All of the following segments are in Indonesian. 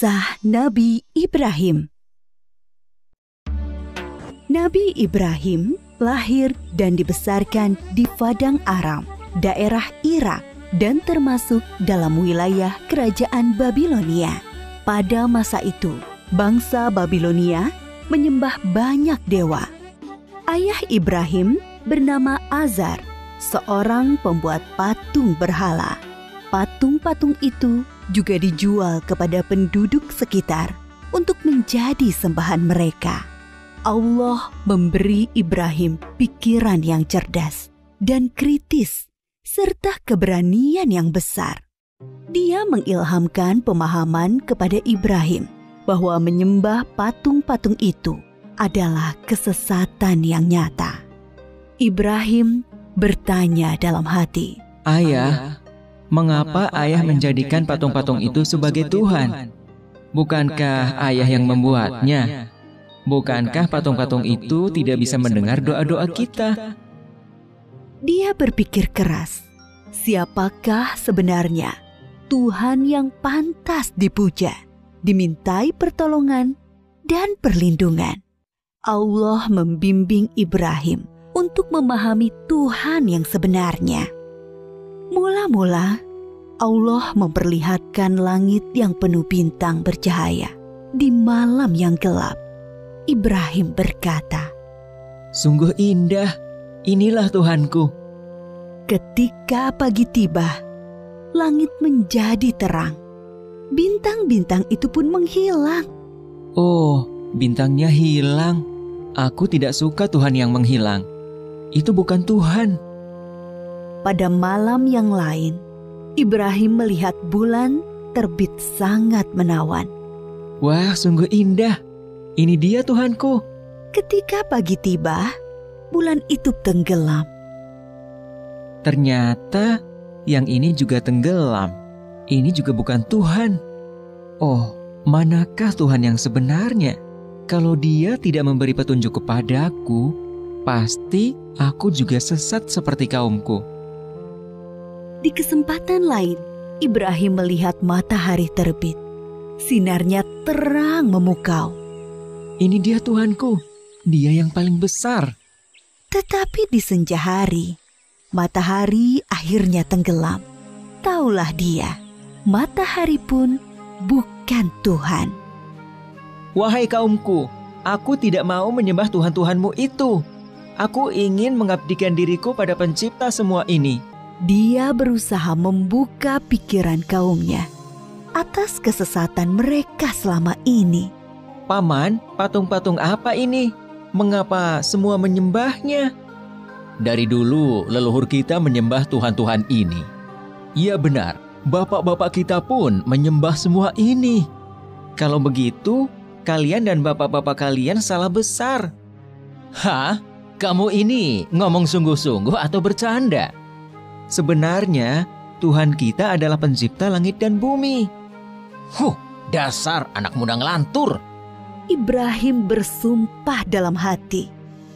Kisah Nabi Ibrahim. Nabi Ibrahim lahir dan dibesarkan di Padang Aram, daerah Irak, dan termasuk dalam wilayah kerajaan Babilonia. Pada masa itu, bangsa Babilonia menyembah banyak dewa. Ayah Ibrahim bernama Azar, seorang pembuat patung berhala. Patung-patung itu juga dijual kepada penduduk sekitar untuk menjadi sembahan mereka. Allah memberi Ibrahim pikiran yang cerdas dan kritis, serta keberanian yang besar. Dia mengilhamkan pemahaman kepada Ibrahim bahwa menyembah patung-patung itu adalah kesesatan yang nyata. Ibrahim bertanya dalam hati, "Ayah, mengapa ayah menjadikan patung-patung itu sebagai Tuhan? Bukankah ayah yang membuatnya? Bukankah patung-patung itu tidak bisa mendengar doa-doa kita?" Dia berpikir keras, siapakah sebenarnya Tuhan yang pantas dipuja, dimintai pertolongan dan perlindungan? Allah membimbing Ibrahim untuk memahami Tuhan yang sebenarnya. Mula-mula, Allah memperlihatkan langit yang penuh bintang bercahaya di malam yang gelap. Ibrahim berkata, "Sungguh indah, inilah Tuhanku." Ketika pagi tiba, langit menjadi terang. Bintang-bintang itu pun menghilang. "Oh, bintangnya hilang. Aku tidak suka Tuhan yang menghilang. Itu bukan Tuhan." Pada malam yang lain, Ibrahim melihat bulan terbit sangat menawan. "Wah, sungguh indah. Ini dia Tuhanku." Ketika pagi tiba, bulan itu tenggelam. Ternyata yang ini juga tenggelam. Ini juga bukan Tuhan. Oh, manakah Tuhan yang sebenarnya? Kalau Dia tidak memberi petunjuk kepadaku, pasti aku juga sesat seperti kaumku. Di kesempatan lain, Ibrahim melihat matahari terbit. Sinarnya terang memukau. Ini dia Tuhanku, Dia yang paling besar. Tetapi di senja hari, matahari akhirnya tenggelam. Taulah dia, matahari pun bukan Tuhan. "Wahai kaumku, aku tidak mau menyembah Tuhan-Tuhanmu itu. Aku ingin mengabdikan diriku pada pencipta semua ini." Dia berusaha membuka pikiran kaumnya atas kesesatan mereka selama ini. "Paman, patung-patung apa ini? Mengapa semua menyembahnya?" "Dari dulu leluhur kita menyembah Tuhan-Tuhan ini." "Iya benar, bapak-bapak kita pun menyembah semua ini." "Kalau begitu, kalian dan bapak-bapak kalian salah besar." "Hah? Kamu ini ngomong sungguh-sungguh atau bercanda?" "Sebenarnya Tuhan kita adalah pencipta langit dan bumi." Dasar anak muda ngelantur." Ibrahim bersumpah dalam hati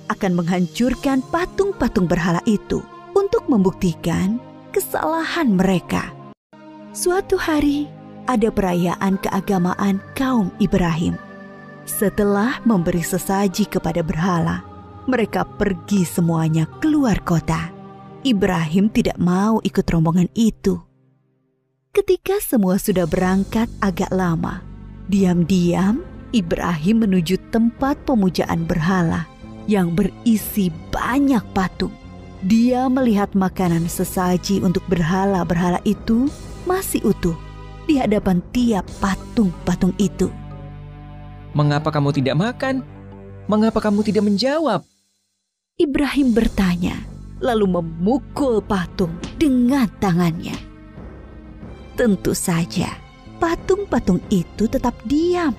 akan menghancurkan patung-patung berhala itu untuk membuktikan kesalahan mereka. Suatu hari, ada perayaan keagamaan kaum Ibrahim. Setelah memberi sesaji kepada berhala, mereka pergi semuanya keluar kota. Ibrahim tidak mau ikut rombongan itu. Ketika semua sudah berangkat agak lama, diam-diam Ibrahim menuju tempat pemujaan berhala yang berisi banyak patung. Dia melihat makanan sesaji untuk berhala-berhala itu masih utuh di hadapan tiap patung-patung itu. "Mengapa kamu tidak makan? Mengapa kamu tidak menjawab?" Ibrahim bertanya, lalu memukul patung dengan tangannya. Tentu saja, patung-patung itu tetap diam.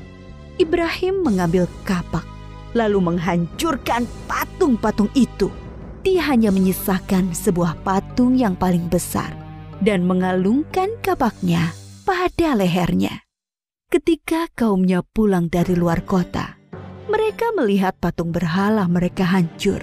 Ibrahim mengambil kapak, lalu menghancurkan patung-patung itu. Dia hanya menyisakan sebuah patung yang paling besar dan mengalungkan kapaknya pada lehernya. Ketika kaumnya pulang dari luar kota, mereka melihat patung berhala mereka hancur.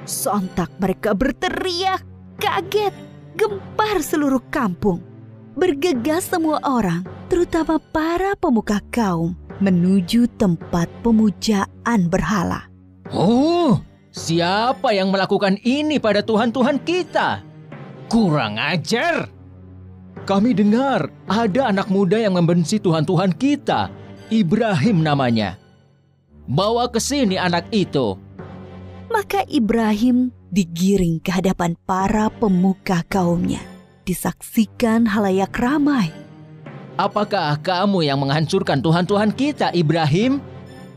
Sontak mereka berteriak, kaget, gempar seluruh kampung. Bergegas semua orang terutama para pemuka kaum, menuju tempat pemujaan berhala. Oh, siapa yang melakukan ini pada Tuhan-Tuhan kita? Kurang ajar! Kami dengar ada anak muda yang membenci Tuhan-Tuhan kita, Ibrahim namanya. Bawa ke sini anak itu. Maka Ibrahim digiring ke hadapan para pemuka kaumnya, disaksikan halayak ramai. Apakah kamu yang menghancurkan Tuhan-Tuhan kita, Ibrahim?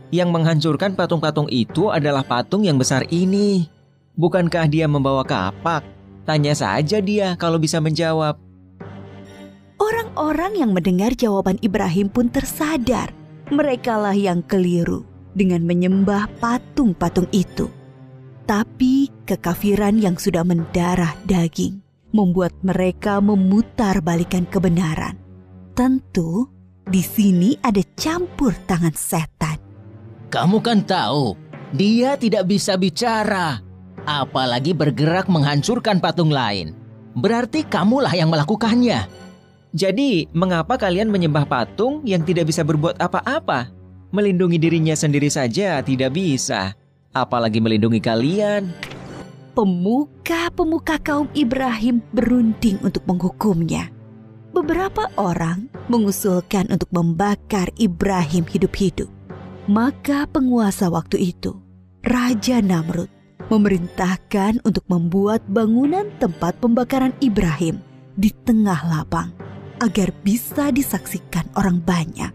Yang menghancurkan patung-patung itu adalah patung yang besar ini. Bukankah dia membawa kapak? Tanya saja dia kalau bisa menjawab. Orang-orang yang mendengar jawaban Ibrahim pun tersadar. Merekalah yang keliru dengan menyembah patung-patung itu. Tapi kekafiran yang sudah mendarah daging membuat mereka memutarbalikkan kebenaran. Tentu di sini ada campur tangan setan. Kamu kan tahu, dia tidak bisa bicara, apalagi bergerak menghancurkan patung lain. Berarti kamulah yang melakukannya. Jadi, mengapa kalian menyembah patung yang tidak bisa berbuat apa-apa? Melindungi dirinya sendiri saja tidak bisa, apalagi melindungi kalian. Pemuka-pemuka kaum Ibrahim berunding untuk menghukumnya. Beberapa orang mengusulkan untuk membakar Ibrahim hidup-hidup. Maka penguasa waktu itu, Raja Namrud, memerintahkan untuk membuat bangunan tempat pembakaran Ibrahim di tengah lapang, agar bisa disaksikan orang banyak.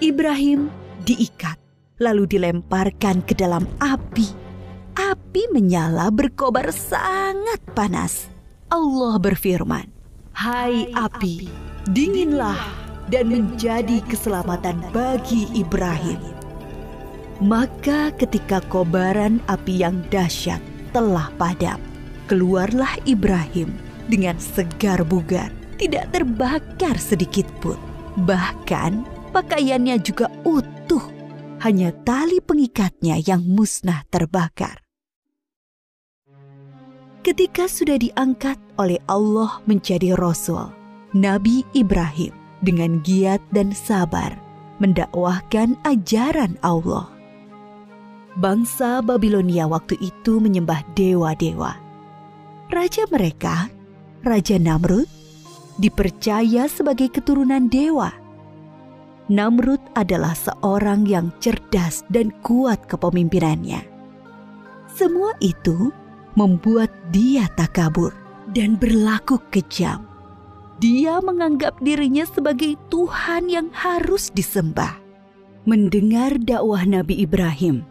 Ibrahim diikat, lalu dilemparkan ke dalam api. Api menyala berkobar sangat panas. Allah berfirman, "Hai api, dinginlah dan menjadi keselamatan bagi Ibrahim." Maka ketika kobaran api yang dahsyat telah padam, keluarlah Ibrahim dengan segar bugar, tidak terbakar sedikit pun. Bahkan pakaiannya juga utuh, hanya tali pengikatnya yang musnah terbakar. Ketika sudah diangkat oleh Allah menjadi Rasul, Nabi Ibrahim dengan giat dan sabar mendakwahkan ajaran Allah. Bangsa Babilonia waktu itu menyembah dewa-dewa. Raja mereka, Raja Namrud, dipercaya sebagai keturunan dewa. Namrud adalah seorang yang cerdas dan kuat kepemimpinannya. Semua itu membuat dia takabur dan berlaku kejam. Dia menganggap dirinya sebagai Tuhan yang harus disembah. Mendengar dakwah Nabi Ibrahim,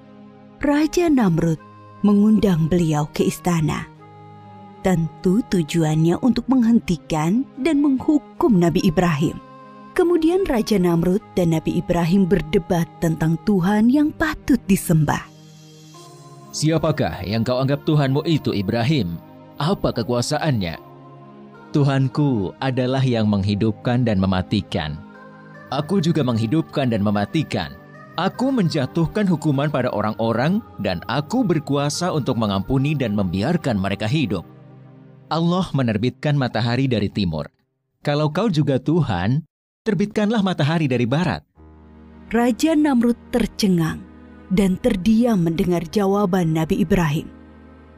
Raja Namrud mengundang beliau ke istana. Tentu tujuannya untuk menghentikan dan menghukum Nabi Ibrahim. Kemudian Raja Namrud dan Nabi Ibrahim berdebat tentang Tuhan yang patut disembah. Siapakah yang kau anggap Tuhanmu itu, Ibrahim? Apa kekuasaannya? Tuhanku adalah yang menghidupkan dan mematikan. Aku juga menghidupkan dan mematikan. Aku menjatuhkan hukuman pada orang-orang dan aku berkuasa untuk mengampuni dan membiarkan mereka hidup. Allah menerbitkan matahari dari timur. Kalau kau juga Tuhan, terbitkanlah matahari dari barat. Raja Namrud tercengang dan terdiam mendengar jawaban Nabi Ibrahim.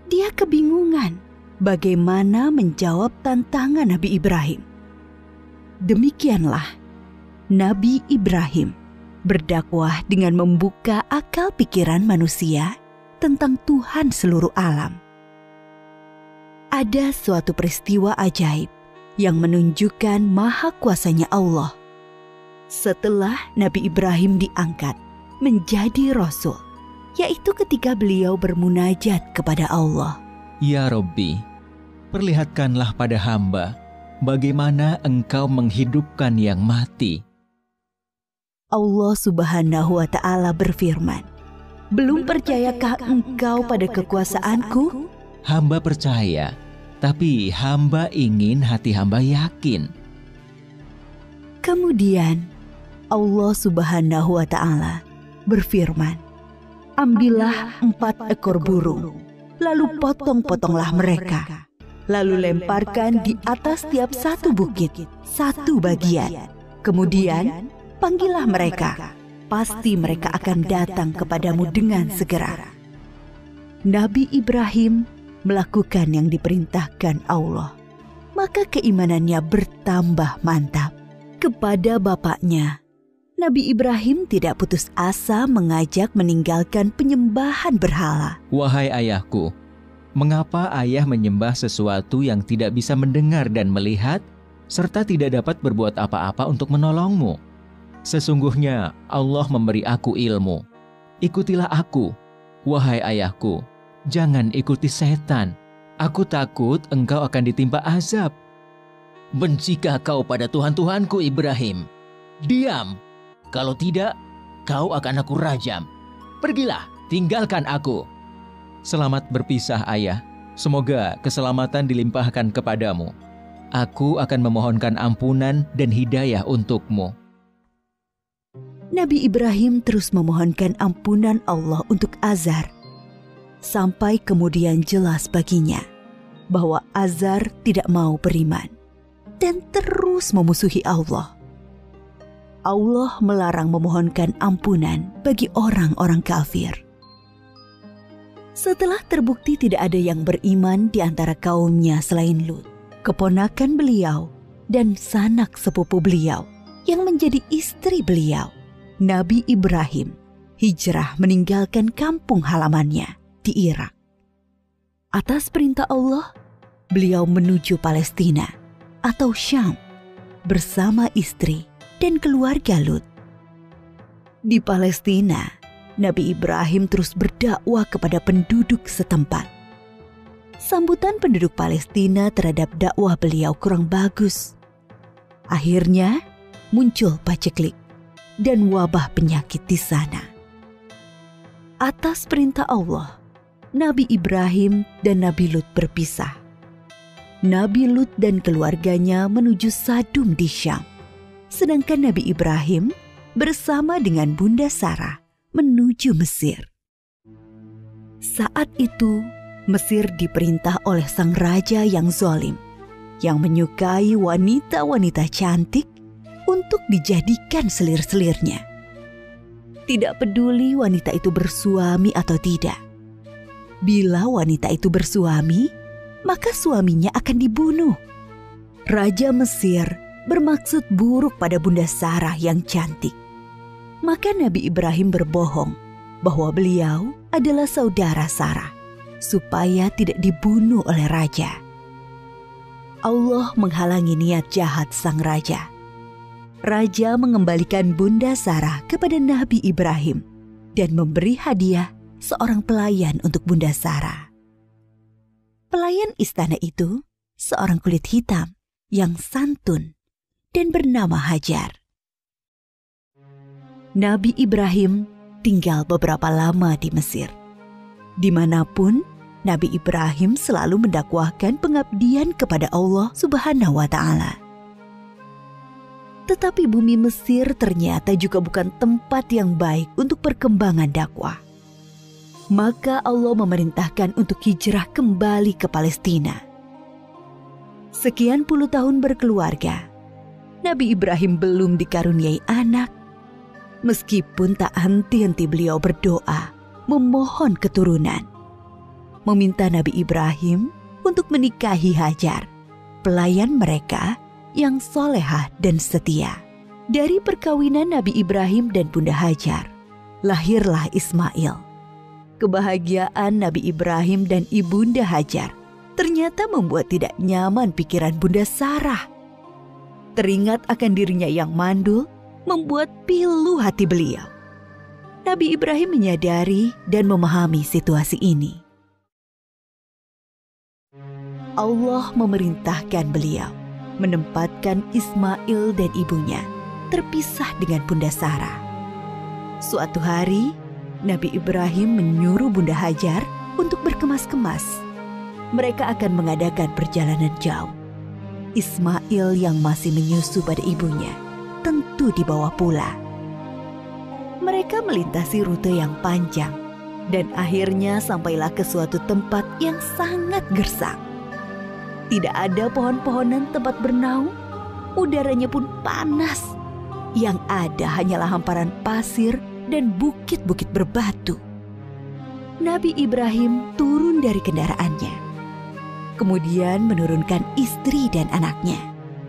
Dia kebingungan bagaimana menjawab tantangan Nabi Ibrahim. Demikianlah Nabi Ibrahim berdakwah dengan membuka akal pikiran manusia tentang Tuhan seluruh alam. Ada suatu peristiwa ajaib yang menunjukkan maha kuasanya Allah. Setelah Nabi Ibrahim diangkat menjadi Rasul, yaitu ketika beliau bermunajat kepada Allah. Ya Rabbi, perlihatkanlah pada hamba bagaimana Engkau menghidupkan yang mati. Allah Subhanahu wa Ta'ala berfirman, "Belum percayakah engkau pada kekuasaanku?" Hamba percaya, tapi hamba ingin hati hamba yakin. Kemudian Allah Subhanahu wa Ta'ala berfirman, "Ambillah 4 ekor burung, lalu potong-potonglah mereka, lalu lemparkan di atas tiap satu bukit 1 bagian, Kemudian, panggillah mereka. Pasti mereka akan datang kepadamu dengan segera. Nabi Ibrahim melakukan yang diperintahkan Allah. Maka keimanannya bertambah mantap. Kepada bapaknya, Nabi Ibrahim tidak putus asa mengajak meninggalkan penyembahan berhala. Wahai ayahku, mengapa ayah menyembah sesuatu yang tidak bisa mendengar dan melihat, serta tidak dapat berbuat apa-apa untuk menolongmu? Sesungguhnya Allah memberi aku ilmu. Ikutilah aku, wahai ayahku, jangan ikuti setan. Aku takut engkau akan ditimpa azab. Bencikah kau pada Tuhan-Tuhanku Ibrahim? Diam! Kalau tidak, kau akan aku rajam. Pergilah, tinggalkan aku. Selamat berpisah, ayah. Semoga keselamatan dilimpahkan kepadamu. Aku akan memohonkan ampunan dan hidayah untukmu. Nabi Ibrahim terus memohonkan ampunan Allah untuk Azar. Sampai kemudian jelas baginya bahwa Azar tidak mau beriman dan terus memusuhi Allah. Allah melarang memohonkan ampunan bagi orang-orang kafir. Setelah terbukti tidak ada yang beriman di antara kaumnya selain Lut, keponakan beliau dan sanak sepupu beliau yang menjadi istri beliau, Nabi Ibrahim hijrah meninggalkan kampung halamannya di Irak. Atas perintah Allah, beliau menuju Palestina atau Syam bersama istri dan keluarga Lut. Di Palestina, Nabi Ibrahim terus berdakwah kepada penduduk setempat. Sambutan penduduk Palestina terhadap dakwah beliau kurang bagus. Akhirnya muncul paceklik dan wabah penyakit di sana. Atas perintah Allah, Nabi Ibrahim dan Nabi Lut berpisah. Nabi Lut dan keluarganya menuju Sadum di Syam, sedangkan Nabi Ibrahim bersama dengan Bunda Sarah menuju Mesir. Saat itu, Mesir diperintah oleh sang raja yang zalim, yang menyukai wanita-wanita cantik untuk dijadikan selir-selirnya. Tidak peduli wanita itu bersuami atau tidak. Bila wanita itu bersuami, maka suaminya akan dibunuh. Raja Mesir bermaksud buruk pada Bunda Sarah yang cantik. Maka Nabi Ibrahim berbohong bahwa beliau adalah saudara Sarah, supaya tidak dibunuh oleh raja. Allah menghalangi niat jahat sang raja. Raja mengembalikan Bunda Sarah kepada Nabi Ibrahim dan memberi hadiah seorang pelayan untuk Bunda Sarah. Pelayan istana itu seorang kulit hitam yang santun dan bernama Hajar. Nabi Ibrahim tinggal beberapa lama di Mesir. Dimanapun, Nabi Ibrahim selalu mendakwahkan pengabdian kepada Allah Subhanahu wa Ta'ala. Tetapi bumi Mesir ternyata juga bukan tempat yang baik untuk perkembangan dakwah. Maka Allah memerintahkan untuk hijrah kembali ke Palestina. Sekian puluh tahun berkeluarga, Nabi Ibrahim belum dikaruniai anak. Meskipun tak henti-henti beliau berdoa, memohon keturunan, meminta Nabi Ibrahim untuk menikahi Hajar, pelayan mereka yang solehah dan setia. Dari perkawinan Nabi Ibrahim dan Bunda Hajar, lahirlah Ismail. Kebahagiaan Nabi Ibrahim dan Ibunda Hajar ternyata membuat tidak nyaman pikiran Bunda Sarah. Teringat akan dirinya yang mandul, membuat pilu hati beliau. Nabi Ibrahim menyadari dan memahami situasi ini. Allah memerintahkan beliau menempatkan Ismail dan ibunya terpisah dengan Bunda Sarah. Suatu hari, Nabi Ibrahim menyuruh Bunda Hajar untuk berkemas-kemas. Mereka akan mengadakan perjalanan jauh. Ismail yang masih menyusu pada ibunya tentu dibawa pula. Mereka melintasi rute yang panjang dan akhirnya sampailah ke suatu tempat yang sangat gersang. Tidak ada pohon-pohonan tempat bernaung, udaranya pun panas Yang ada hanyalah hamparan pasir dan bukit-bukit berbatu. Nabi Ibrahim turun dari kendaraannya, kemudian menurunkan istri dan anaknya.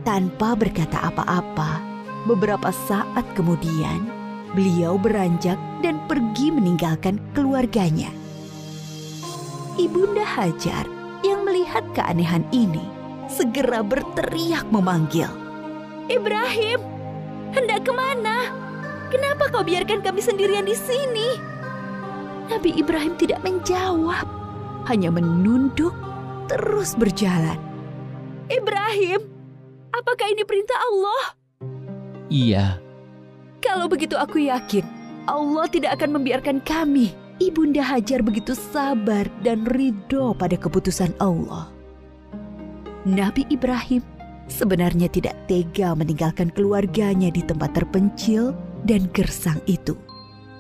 Tanpa berkata apa-apa, beberapa saat kemudian beliau beranjak dan pergi meninggalkan keluarganya. Ibunda Hajar yang melihat keanehan ini segera berteriak memanggil, "Ibrahim, hendak kemana? Kenapa kau biarkan kami sendirian di sini?" Nabi Ibrahim tidak menjawab, hanya menunduk terus berjalan. "Ibrahim, apakah ini perintah Allah?" Iya. "Kalau begitu aku yakin Allah tidak akan membiarkan kami." Ibunda Hajar begitu sabar dan ridho pada keputusan Allah. Nabi Ibrahim sebenarnya tidak tega meninggalkan keluarganya di tempat terpencil dan gersang itu.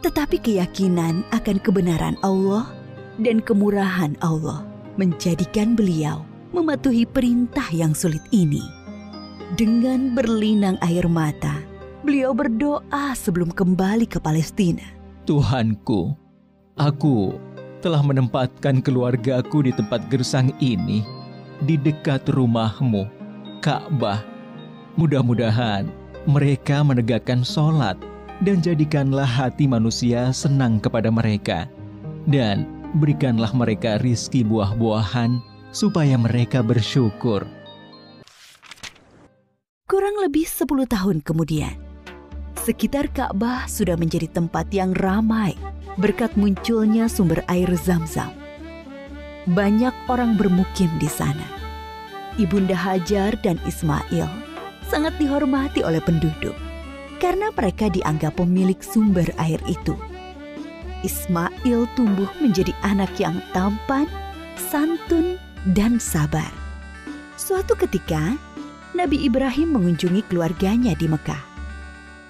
Tetapi keyakinan akan kebenaran Allah dan kemurahan Allah menjadikan beliau mematuhi perintah yang sulit ini. Dengan berlinang air mata, beliau berdoa sebelum kembali ke Palestina. Tuhanku, aku telah menempatkan keluargaku di tempat gersang ini, di dekat rumah-Mu, Ka'bah. Mudah-mudahan mereka menegakkan sholat dan jadikanlah hati manusia senang kepada mereka. Dan berikanlah mereka rizki buah-buahan supaya mereka bersyukur. Kurang lebih 10 tahun kemudian, sekitar Ka'bah sudah menjadi tempat yang ramai berkat munculnya sumber air Zam-Zam. Banyak orang bermukim di sana. Ibunda Hajar dan Ismail sangat dihormati oleh penduduk karena mereka dianggap pemilik sumber air itu. Ismail tumbuh menjadi anak yang tampan, santun, dan sabar. Suatu ketika, Nabi Ibrahim mengunjungi keluarganya di Mekah.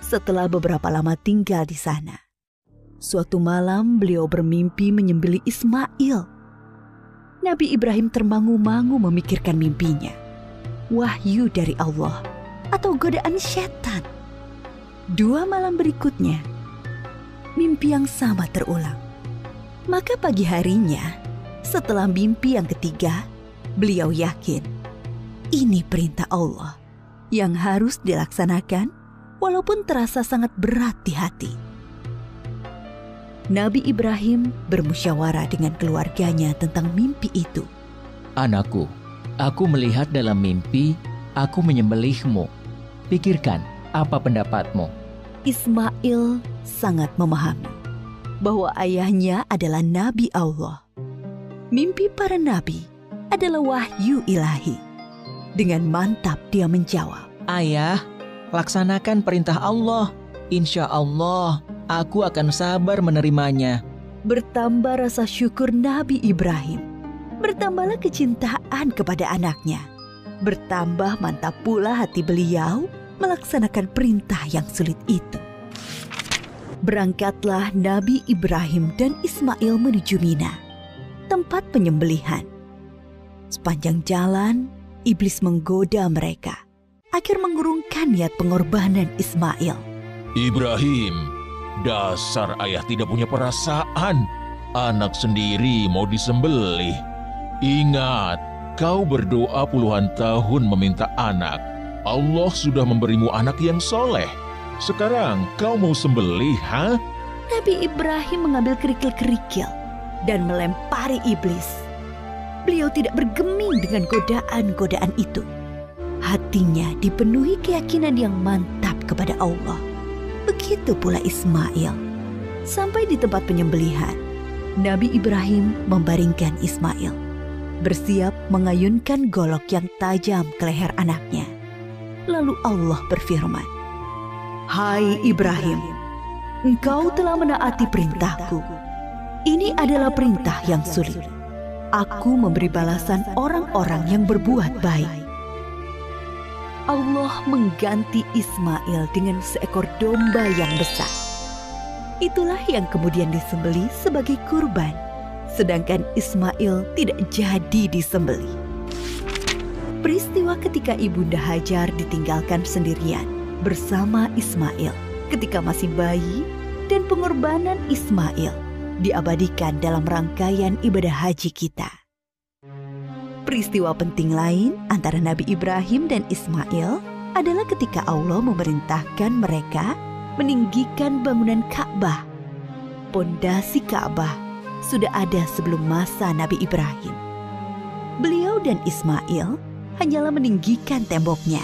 Setelah beberapa lama tinggal di sana, suatu malam beliau bermimpi menyembelih Ismail. Nabi Ibrahim termangu-mangu memikirkan mimpinya. Wahyu dari Allah atau godaan setan? 2 malam berikutnya, mimpi yang sama terulang. Maka pagi harinya, setelah mimpi yang ketiga, beliau yakin ini perintah Allah yang harus dilaksanakan walaupun terasa sangat berat di hati. Nabi Ibrahim bermusyawarah dengan keluarganya tentang mimpi itu. Anakku, aku melihat dalam mimpi, aku menyembelihmu. Pikirkan, apa pendapatmu? Ismail sangat memahami bahwa ayahnya adalah Nabi Allah. Mimpi para nabi adalah wahyu ilahi. Dengan mantap dia menjawab, Ayah, laksanakan perintah Allah. Insya Allah, aku akan sabar menerimanya. Bertambah rasa syukur Nabi Ibrahim. Bertambahlah kecintaan kepada anaknya. Bertambah mantap pula hati beliau melaksanakan perintah yang sulit itu. Berangkatlah Nabi Ibrahim dan Ismail menuju Mina, tempat penyembelihan. Sepanjang jalan, iblis menggoda mereka agar mengurungkan niat pengorbanan Ismail. Ibrahim, dasar ayah tidak punya perasaan. Anak sendiri mau disembelih. Ingat, kau berdoa puluhan tahun meminta anak. Allah sudah memberimu anak yang soleh. Sekarang kau mau sembelih, ha? Nabi Ibrahim mengambil kerikil-kerikil dan melempari iblis. Beliau tidak bergeming dengan godaan-godaan itu. Hatinya dipenuhi keyakinan yang mantap kepada Allah. Begitu pula Ismail. Sampai di tempat penyembelihan, Nabi Ibrahim membaringkan Ismail, bersiap mengayunkan golok yang tajam ke leher anaknya. Lalu Allah berfirman, "Hai Ibrahim, engkau telah menaati perintahku. Ini adalah perintah yang sulit. Aku memberi balasan orang-orang yang berbuat baik." Allah mengganti Ismail dengan seekor domba yang besar. Itulah yang kemudian disembelih sebagai kurban, sedangkan Ismail tidak jadi disembelih. Peristiwa ketika Ibunda Hajar ditinggalkan sendirian bersama Ismail ketika masih bayi, dan pengorbanan Ismail diabadikan dalam rangkaian ibadah haji kita. Peristiwa penting lain antara Nabi Ibrahim dan Ismail adalah ketika Allah memerintahkan mereka meninggikan bangunan Ka'bah. Pondasi Ka'bah sudah ada sebelum masa Nabi Ibrahim. Beliau dan Ismail hanyalah meninggikan temboknya.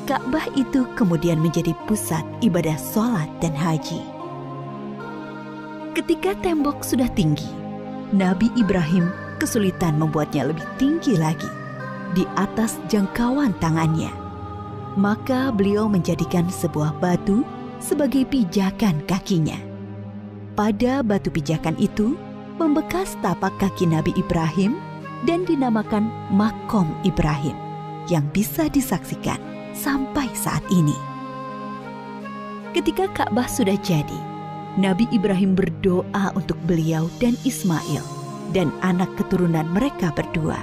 Ka'bah itu kemudian menjadi pusat ibadah sholat dan haji. Ketika tembok sudah tinggi, Nabi Ibrahim kesulitan membuatnya lebih tinggi lagi, di atas jangkauan tangannya. Maka beliau menjadikan sebuah batu sebagai pijakan kakinya. Pada batu pijakan itu membekas tapak kaki Nabi Ibrahim dan dinamakan Makom Ibrahim, yang bisa disaksikan sampai saat ini. Ketika Ka'bah sudah jadi, Nabi Ibrahim berdoa untuk beliau dan Ismail dan anak keturunan mereka berdua.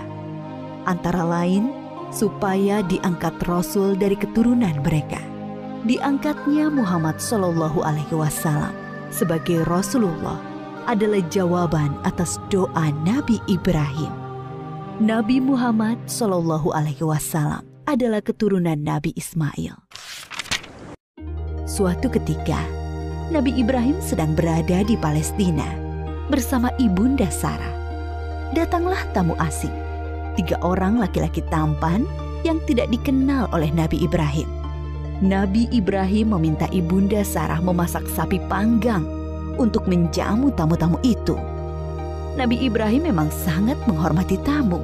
Antara lain, supaya diangkat Rasul dari keturunan mereka. Diangkatnya Muhammad SAW sebagai Rasulullah adalah jawaban atas doa Nabi Ibrahim. Nabi Muhammad SAW adalah keturunan Nabi Ismail. Suatu ketika, Nabi Ibrahim sedang berada di Palestina bersama ibunda Sarah. Datanglah tamu asing, 3 orang laki-laki tampan yang tidak dikenal oleh Nabi Ibrahim. Nabi Ibrahim meminta ibunda Sarah memasak sapi panggang untuk menjamu tamu-tamu itu. Nabi Ibrahim memang sangat menghormati tamu.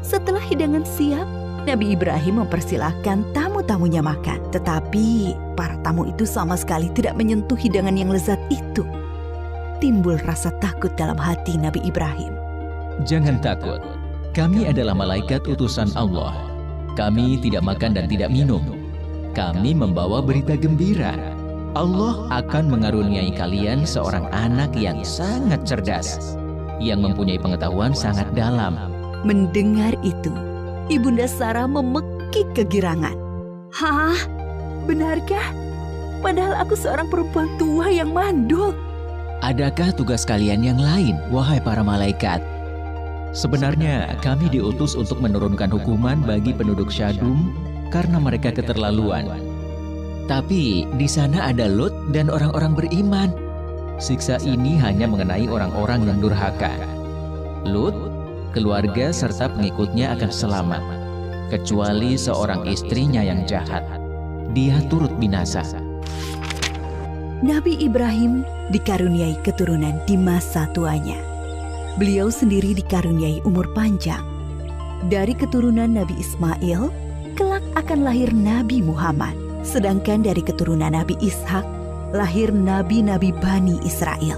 Setelah hidangan siap, Nabi Ibrahim mempersilahkan tamu-tamunya makan. Tetapi para tamu itu sama sekali tidak menyentuh hidangan yang lezat itu. Timbul rasa takut dalam hati Nabi Ibrahim. Jangan takut, kami adalah malaikat utusan Allah. Kami tidak makan dan tidak minum. Kami membawa berita gembira. Allah akan mengaruniai kalian seorang anak yang sangat cerdas, yang mempunyai pengetahuan sangat dalam. Mendengar itu, ibunda Sarah memekik kegirangan. Hah? Benarkah? Padahal aku seorang perempuan tua yang mandul. Adakah tugas kalian yang lain, wahai para malaikat? Sebenarnya kami diutus untuk menurunkan hukuman bagi penduduk Syadum karena mereka keterlaluan. Tapi di sana ada Lut dan orang-orang beriman. Siksa ini hanya mengenai orang-orang yang durhaka. Lut, keluarga serta pengikutnya akan selamat, kecuali seorang istrinya yang jahat. Dia turut binasa. Nabi Ibrahim dikaruniai keturunan di masa tuanya. Beliau sendiri dikaruniai umur panjang. Dari keturunan Nabi Ismail, kelak akan lahir Nabi Muhammad. Sedangkan dari keturunan Nabi Ishak, lahir nabi-nabi Bani Israel.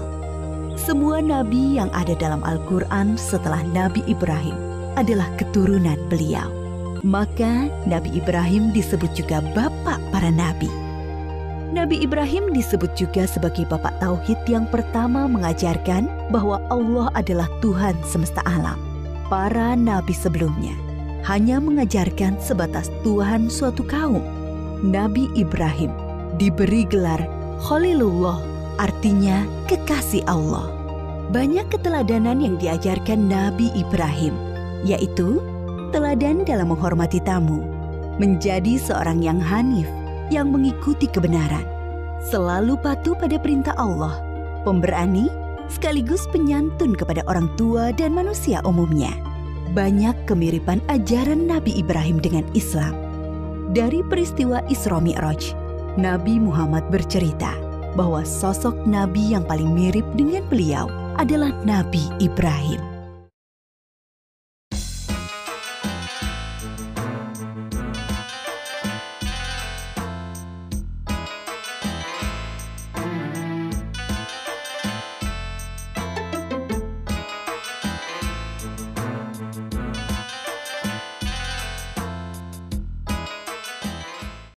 Semua nabi yang ada dalam Al-Quran setelah Nabi Ibrahim adalah keturunan beliau. Maka Nabi Ibrahim disebut juga bapak para nabi. Nabi Ibrahim disebut juga sebagai bapak tauhid yang pertama mengajarkan bahwa Allah adalah Tuhan semesta alam. Para nabi sebelumnya hanya mengajarkan sebatas Tuhan suatu kaum. Nabi Ibrahim diberi gelar Khalilullah, artinya kekasih Allah. Banyak keteladanan yang diajarkan Nabi Ibrahim, yaitu teladan dalam menghormati tamu, menjadi seorang yang hanif, yang mengikuti kebenaran, selalu patuh pada perintah Allah, pemberani, sekaligus penyantun kepada orang tua dan manusia umumnya. Banyak kemiripan ajaran Nabi Ibrahim dengan Islam. Dari peristiwa Isra Mi'raj, Nabi Muhammad bercerita bahwa sosok Nabi yang paling mirip dengan beliau adalah Nabi Ibrahim.